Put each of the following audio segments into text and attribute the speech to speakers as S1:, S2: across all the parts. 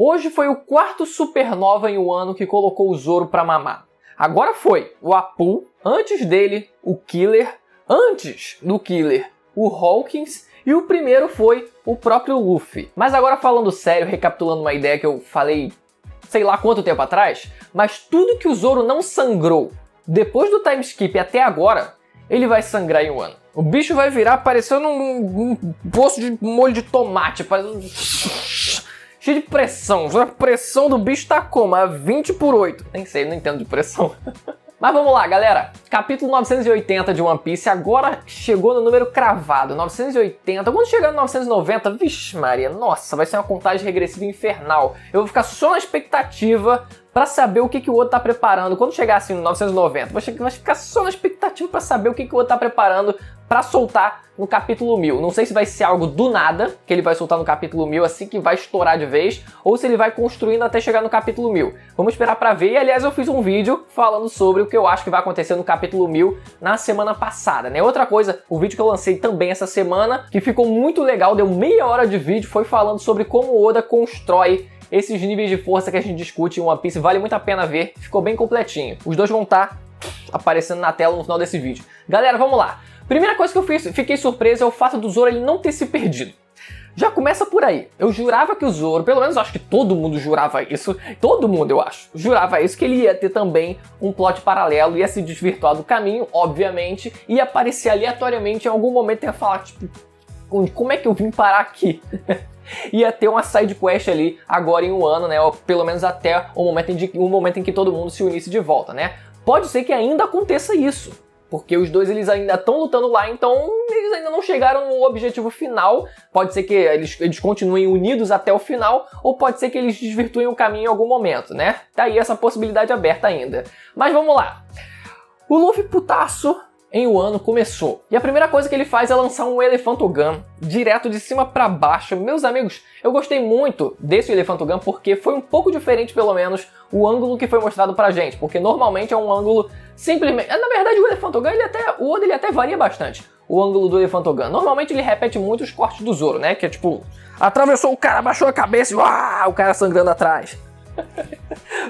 S1: Hoje foi o quarto supernova em um ano que colocou o Zoro pra mamar. Agora foi o Apoo, antes dele o Killer, antes do Killer o Hawkins e o primeiro foi o próprio Luffy. Mas agora falando sério, recapitulando uma ideia que eu falei sei lá quanto tempo atrás, mas tudo que o Zoro não sangrou depois do time skip até agora, ele vai sangrar em um ano. O bicho vai virar parecendo um poço de molho de tomate, cheio de pressão. A pressão do bicho tá como? A 20/8. Nem sei, não entendo de pressão. Mas vamos lá, galera. Capítulo 980 de One Piece agora chegou no número cravado, 980. Quando chegar no 990, vixe Maria, nossa, vai ser uma contagem regressiva infernal. Eu vou ficar só na expectativa pra saber o que o outro tá preparando. Quando chegar assim no 990, vai ficar só na expectativa pra saber o que o outro tá preparando pra soltar no capítulo 1000. Não sei se vai ser algo do nada, que ele vai soltar no capítulo 1000 assim que vai estourar de vez, ou se ele vai construindo até chegar no capítulo 1000. Vamos esperar pra ver. E aliás, eu fiz um vídeo falando sobre o que eu acho que vai acontecer no capítulo 1000 na semana passada, né? Outra coisa, o vídeo que eu lancei também essa semana, que ficou muito legal, deu meia hora de vídeo, foi falando sobre como o Oda constrói esses níveis de força que a gente discute em One Piece. Vale muito a pena ver, ficou bem completinho. Os dois vão estar aparecendo na tela no final desse vídeo. Galera, vamos lá. Primeira coisa que eu fiquei surpreso é o fato do Zoro ele não ter se perdido. Já começa por aí. Eu jurava que o Zoro, pelo menos eu acho que todo mundo jurava isso, todo mundo eu acho, jurava isso, que ele ia ter também um plot paralelo, ia se desvirtuar do caminho, obviamente, ia aparecer aleatoriamente em algum momento e ia falar, tipo, como é que eu vim parar aqui? Ia ter uma side quest ali agora em um ano, né? Ou pelo menos até o momento em que todo mundo se unisse de volta, né? Pode ser que ainda aconteça isso, porque os dois eles ainda estão lutando lá, então eles ainda não chegaram no objetivo final. Pode ser que eles continuem unidos até o final, ou pode ser que eles desvirtuem o caminho em algum momento, né? Tá aí essa possibilidade aberta ainda. Mas vamos lá. O Luffy putaço em um ano começou. E a primeira coisa que ele faz é lançar um Elephantogun direto de cima pra baixo. Meus amigos, eu gostei muito desse Elephantogun porque foi um pouco diferente, pelo menos, o ângulo que foi mostrado pra gente. Porque normalmente é um ângulo simplesmente... Na verdade, o Elephantogun, o Oda ele até varia bastante o ângulo do Elephantogun. Normalmente ele repete muito os cortes do Zoro, né? Que é tipo, atravessou o cara, baixou a cabeça e o cara sangrando atrás.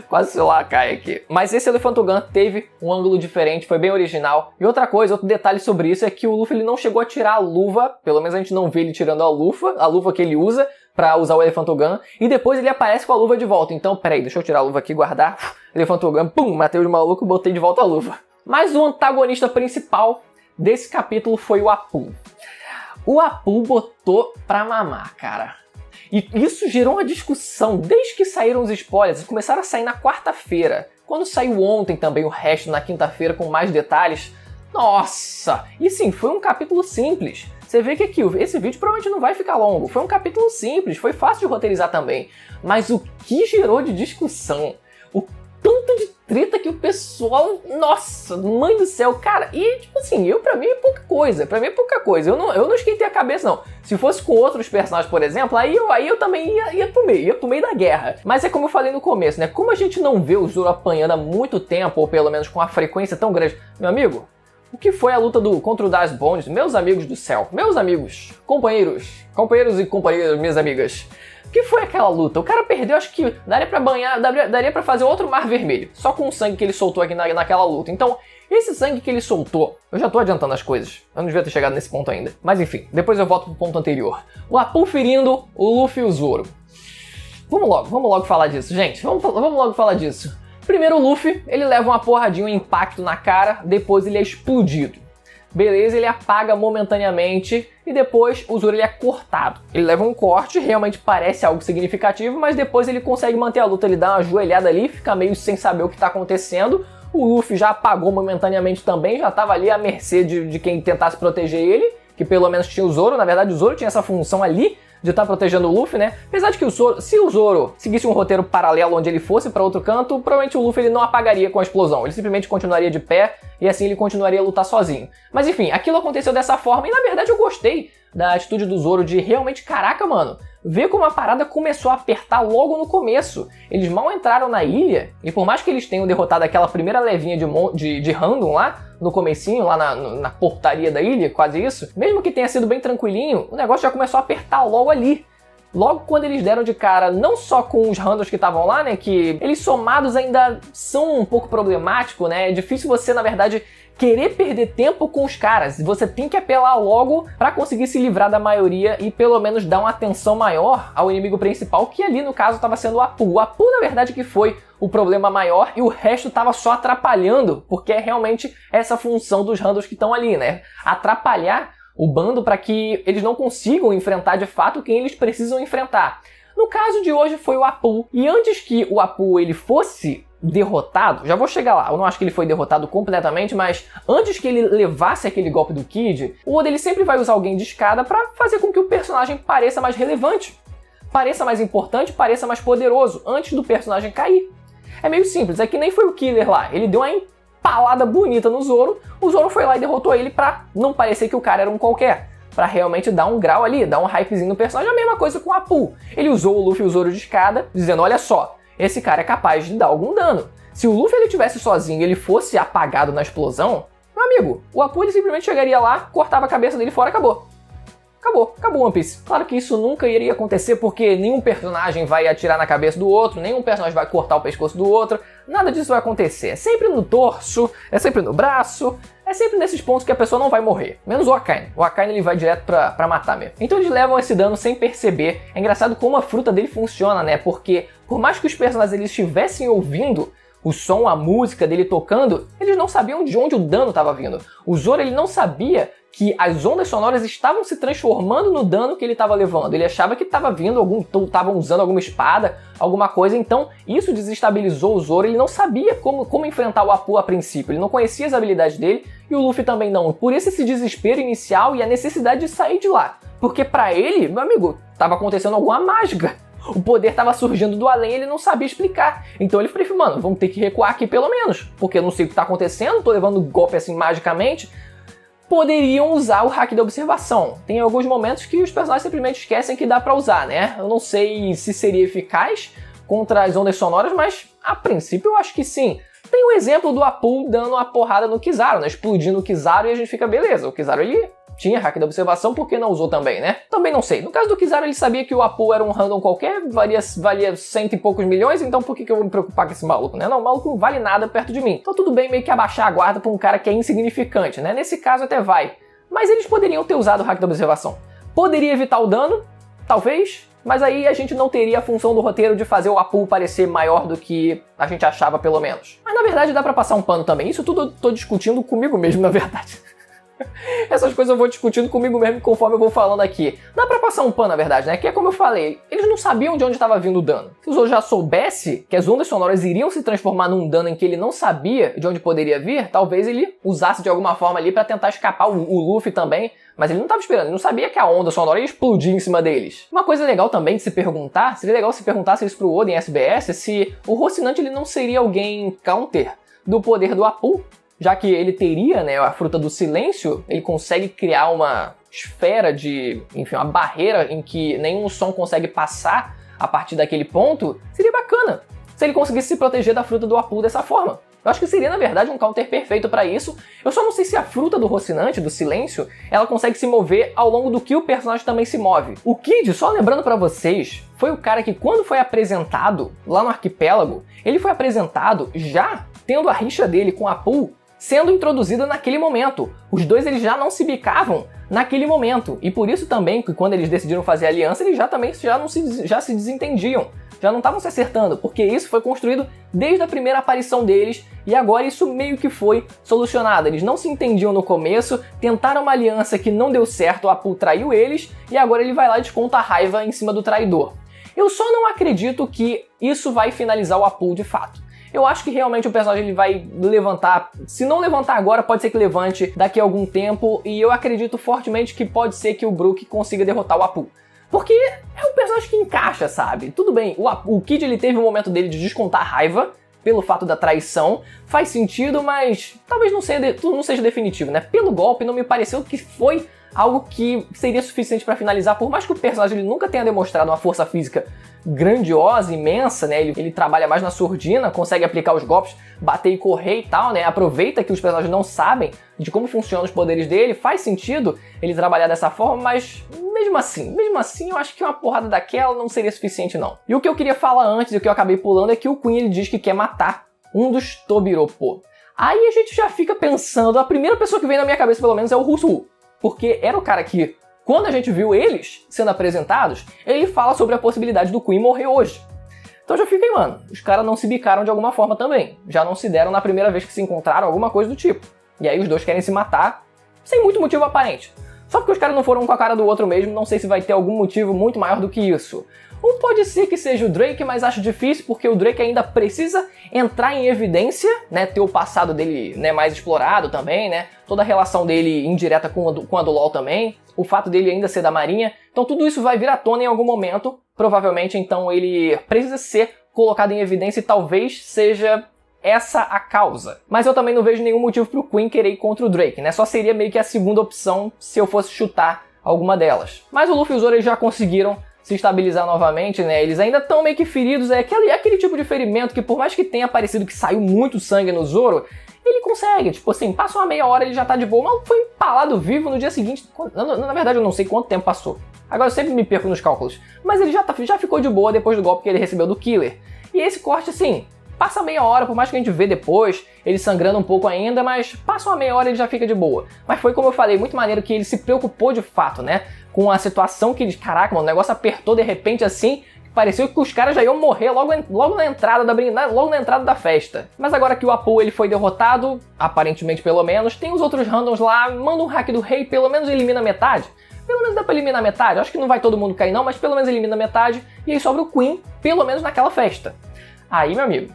S1: Quase o celular cai aqui. Mas esse Elephantogun teve um ângulo diferente, foi bem original. E outra coisa, outro detalhe sobre isso é que o Luffy ele não chegou a tirar a luva, pelo menos a gente não vê ele tirando a luva que ele usa pra usar o Elephantogun, e depois ele aparece com a luva de volta. Então, peraí, deixa eu tirar a luva aqui, guardar. Elephantogun, pum, matei o maluco e botei de volta a luva. Mas o antagonista principal desse capítulo foi o Apoo. O Apoo botou pra mamar, cara. E isso gerou uma discussão desde que saíram os spoilers, começaram a sair na quarta-feira. Quando saiu ontem também o resto na quinta-feira com mais detalhes, nossa! E sim, foi um capítulo simples. Você vê que aqui, esse vídeo provavelmente não vai ficar longo. Foi um capítulo simples, foi fácil de roteirizar também. Mas o que gerou de discussão, o tanto de treta que o pessoal... Nossa, mãe do céu, cara. E, tipo assim, pra mim é pouca coisa. Eu não esquentei a cabeça, não. Se fosse com outros personagens, por exemplo, aí eu também ia pro meio da guerra. Mas é como eu falei no começo, né? Como a gente não vê o Zoro apanhando há muito tempo, ou pelo menos com uma frequência tão grande... Meu amigo, o que foi a luta contra o Das Bones? Meus amigos do céu, meus amigos, companheiros e companheiras, minhas amigas. O que foi aquela luta? O cara perdeu, acho que daria pra fazer outro Mar Vermelho, só com o sangue que ele soltou aqui naquela luta. Então, esse sangue que ele soltou, eu já tô adiantando as coisas, eu não devia ter chegado nesse ponto ainda. Mas enfim, depois eu volto pro ponto anterior. O Apoo ferindo o Luffy e o Zoro. Vamos logo falar disso, gente, vamos logo falar disso. Primeiro o Luffy, ele leva uma porradinha, um impacto na cara, depois ele é explodido. Beleza, ele apaga momentaneamente e depois o Zoro ele é cortado. Ele leva um corte, realmente parece algo significativo, mas depois ele consegue manter a luta, ele dá uma joelhada ali, fica meio sem saber o que está acontecendo. O Luffy já apagou momentaneamente também, já estava ali à mercê de quem tentasse proteger ele, que pelo menos tinha o Zoro. Na verdade o Zoro tinha essa função ali de estar protegendo o Luffy, né? Apesar de que se o Zoro seguisse um roteiro paralelo onde ele fosse para outro canto, provavelmente o Luffy ele não apagaria com a explosão. Ele simplesmente continuaria de pé e assim ele continuaria a lutar sozinho. Mas enfim, aquilo aconteceu dessa forma e na verdade eu gostei da atitude do Zoro de realmente, caraca, mano, ver como a parada começou a apertar logo no começo. Eles mal entraram na ilha e por mais que eles tenham derrotado aquela primeira levinha de random lá no comecinho, lá na portaria da ilha, quase isso, mesmo que tenha sido bem tranquilinho, o negócio já começou a apertar logo ali. logo quando eles deram de cara não só com os randoms que estavam lá, né, que eles somados ainda são um pouco problemáticos, né, é difícil você, na verdade, querer perder tempo com os caras. Você tem que apelar logo pra conseguir se livrar da maioria e pelo menos dar uma atenção maior ao inimigo principal, que ali no caso estava sendo o Apu. O Apu, na verdade, que foi o problema maior e o resto tava só atrapalhando, porque é realmente essa função dos randoms que estão ali, né? Atrapalhar o bando para que eles não consigam enfrentar de fato quem eles precisam enfrentar. No caso de hoje foi o Apu, e antes que o Apu ele fosse derrotado, já vou chegar lá, eu não acho que ele foi derrotado completamente, mas antes que ele levasse aquele golpe do Kid, o Oda ele sempre vai usar alguém de escada para fazer com que o personagem pareça mais relevante, pareça mais importante, pareça mais poderoso, antes do personagem cair. É meio simples, é que nem foi o Killer lá, ele deu uma empalada bonita no Zoro, o Zoro foi lá e derrotou ele pra não parecer que o cara era um qualquer, pra realmente dar um grau ali, dar um hypezinho no personagem. A mesma coisa com o Apu, ele usou o Luffy e o Zoro de escada, dizendo, olha só, esse cara é capaz de dar algum dano. Se o Luffy ele tivesse sozinho e ele fosse apagado na explosão, meu amigo, o Apu ele simplesmente chegaria lá, cortava a cabeça dele fora e acabou. Acabou One Piece. Claro que isso nunca iria acontecer porque nenhum personagem vai atirar na cabeça do outro, nenhum personagem vai cortar o pescoço do outro, nada disso vai acontecer. É sempre no torso, é sempre no braço, é sempre nesses pontos que a pessoa não vai morrer. Menos o Akainu. O Akainu ele vai direto pra matar mesmo. Então eles levam esse dano sem perceber. É engraçado como a fruta dele funciona, né? Porque por mais que os personagens eles estivessem ouvindo o som, a música dele tocando, eles não sabiam de onde o dano estava vindo. O Zoro ele não sabia que as ondas sonoras estavam se transformando no dano que ele estava levando. Ele achava que estava vindo estavam usando alguma espada, alguma coisa, então isso desestabilizou o Zoro. Ele não sabia como enfrentar o Apu a princípio, ele não conhecia as habilidades dele e o Luffy também não. Por isso esse desespero inicial e a necessidade de sair de lá. Porque pra ele, meu amigo, estava acontecendo alguma mágica. O poder estava surgindo do além e ele não sabia explicar. Então ele preferiu, mano, vamos ter que recuar aqui pelo menos, porque eu não sei o que está acontecendo, tô levando golpe assim magicamente. Poderiam usar o hack da observação. Tem alguns momentos que os personagens simplesmente esquecem que dá pra usar, né? Eu não sei se seria eficaz contra as ondas sonoras, mas a princípio eu acho que sim. Tem o exemplo do Apu dando uma porrada no Kizaru, né? Explodindo o Kizaru e a gente fica, beleza, o Kizaru ele tinha hack da observação, por que não usou também, né? Também não sei. No caso do Kizaru, ele sabia que o Apu era um random qualquer, valia 100 e poucos milhões, então por que eu vou me preocupar com esse maluco, né? Não, o maluco não vale nada perto de mim. Então tudo bem meio que abaixar a guarda pra um cara que é insignificante, né? Nesse caso até vai. Mas eles poderiam ter usado o hack da observação. Poderia evitar o dano? Talvez. Mas aí a gente não teria a função do roteiro de fazer o Apu parecer maior do que a gente achava, pelo menos. Mas na verdade dá pra passar um pano também. Isso tudo eu tô discutindo comigo mesmo, na verdade. Essas coisas eu vou discutindo comigo mesmo conforme eu vou falando aqui. Dá pra passar um pano, na verdade, né? Que é como eu falei, eles não sabiam de onde estava vindo o dano. Se o Zoro já soubesse que as ondas sonoras iriam se transformar num dano em que ele não sabia de onde poderia vir, talvez ele usasse de alguma forma ali pra tentar escapar o Luffy também. Mas ele não estava esperando, ele não sabia que a onda sonora ia explodir em cima deles. Uma coisa legal também de se perguntar, seria legal se perguntasse isso pro Oda em SBS, se o Rocinante ele não seria alguém counter do poder do Apu, já que ele teria, né, a fruta do silêncio, ele consegue criar uma esfera de, enfim, uma barreira em que nenhum som consegue passar a partir daquele ponto. Seria bacana se ele conseguisse se proteger da fruta do Apu dessa forma. Eu acho que seria, na verdade, um counter perfeito para isso. Eu só não sei se a fruta do Rocinante, do silêncio, ela consegue se mover ao longo do que o personagem também se move. O Kid, só lembrando para vocês, foi o cara que quando foi apresentado lá no arquipélago, ele foi apresentado já tendo a rixa dele com a Apu sendo introduzida naquele momento. Os dois eles já não se bicavam naquele momento. E por isso também que quando eles decidiram fazer aliança, eles já se desentendiam. Já não estavam se acertando, porque isso foi construído desde a primeira aparição deles e agora isso meio que foi solucionado. Eles não se entendiam no começo, tentaram uma aliança que não deu certo, o Apu traiu eles e agora ele vai lá e desconta a raiva em cima do traidor. Eu só não acredito que isso vai finalizar o Apu de fato. Eu acho que realmente o personagem ele vai levantar, se não levantar agora, pode ser que levante daqui a algum tempo, e eu acredito fortemente que pode ser que o Brook consiga derrotar o Apu. Porque é um personagem que encaixa, sabe? Tudo bem, o Kid ele teve um momento dele de descontar raiva pelo fato da traição, faz sentido, mas talvez não seja definitivo, né? Pelo golpe não me pareceu que foi algo que seria suficiente para finalizar, por mais que o personagem ele nunca tenha demonstrado uma força física grandiosa, imensa, né? Ele trabalha mais na surdina, consegue aplicar os golpes, bater e correr e tal, né? Aproveita que os personagens não sabem de como funcionam os poderes dele, faz sentido ele trabalhar dessa forma, mas mesmo assim, eu acho que uma porrada daquela não seria suficiente não. E o que eu queria falar antes, e o que eu acabei pulando, é que o Queen ele diz que quer matar um dos Tobiropo. Aí a gente já fica pensando, a primeira pessoa que vem na minha cabeça pelo menos é o Rusu, porque era o cara que, quando a gente viu eles sendo apresentados, ele fala sobre a possibilidade do Queen morrer hoje. Então já fiquei, mano, os caras não se bicaram de alguma forma também. Já não se deram na primeira vez que se encontraram, alguma coisa do tipo. E aí os dois querem se matar, sem muito motivo aparente. Só porque os caras não foram um com a cara do outro mesmo, não sei se vai ter algum motivo muito maior do que isso. Ou pode ser que seja o Drake, mas acho difícil, porque o Drake ainda precisa entrar em evidência, né, ter o passado dele, né, mais explorado também, né, toda a relação dele indireta com a do LoL também, o fato dele ainda ser da Marinha, então tudo isso vai vir à tona em algum momento, provavelmente então ele precisa ser colocado em evidência e talvez seja essa a causa. Mas eu também não vejo nenhum motivo pro Queen querer ir contra o Drake, né, só seria meio que a segunda opção se eu fosse chutar alguma delas. Mas o Luffy e o Zoro eles já conseguiram se estabilizar novamente, né? Eles ainda estão meio que feridos, é aquele tipo de ferimento que por mais que tenha parecido que saiu muito sangue no Zoro, ele consegue, tipo assim, passa uma meia hora ele já tá de boa, mas foi empalado vivo no dia seguinte. Na verdade eu não sei quanto tempo passou. Agora eu sempre me perco nos cálculos. Mas ele já ficou de boa depois do golpe que ele recebeu do Killer. E esse corte, assim, passa meia hora, por mais que a gente vê depois, ele sangrando um pouco ainda, mas passa uma meia hora e ele já fica de boa. Mas foi, como eu falei, muito maneiro que ele se preocupou de fato, né? Com a situação que eles, caraca, mano, o negócio apertou de repente assim, pareceu que os caras já iam morrer logo na entrada da festa. Mas agora que o Apu ele foi derrotado, aparentemente pelo menos, tem os outros randoms lá, manda um hack do rei, pelo menos elimina metade. Pelo menos dá pra eliminar metade, acho que não vai todo mundo cair não, mas pelo menos elimina metade, e aí sobra o Queen, pelo menos naquela festa. Aí, meu amigo,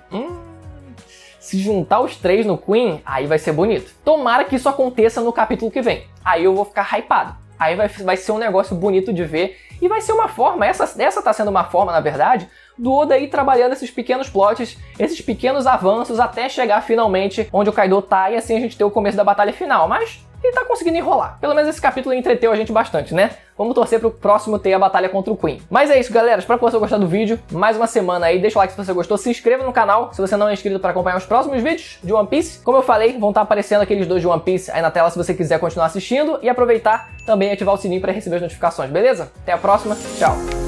S1: se juntar os três no Queen, aí vai ser bonito. Tomara que isso aconteça no capítulo que vem, aí eu vou ficar hypado. Aí vai ser um negócio bonito de ver e vai ser uma forma, essa tá sendo uma forma, na verdade, do Oda ir trabalhando esses pequenos plots, esses pequenos avanços até chegar finalmente onde o Kaido tá e assim a gente ter o começo da batalha final, mas ele tá conseguindo enrolar. Pelo menos esse capítulo entreteu a gente bastante, né? Vamos torcer pro próximo ter a batalha contra o Queen. Mas é isso, galera. Espero que você tenha gostado do vídeo. Mais uma semana aí. Deixa o like se você gostou. Se inscreva no canal se você não é inscrito para acompanhar os próximos vídeos de One Piece. Como eu falei, vão estar aparecendo aqueles dois de One Piece aí na tela se você quiser continuar assistindo. E aproveitar também e ativar o sininho para receber as notificações, beleza? Até a próxima. Tchau!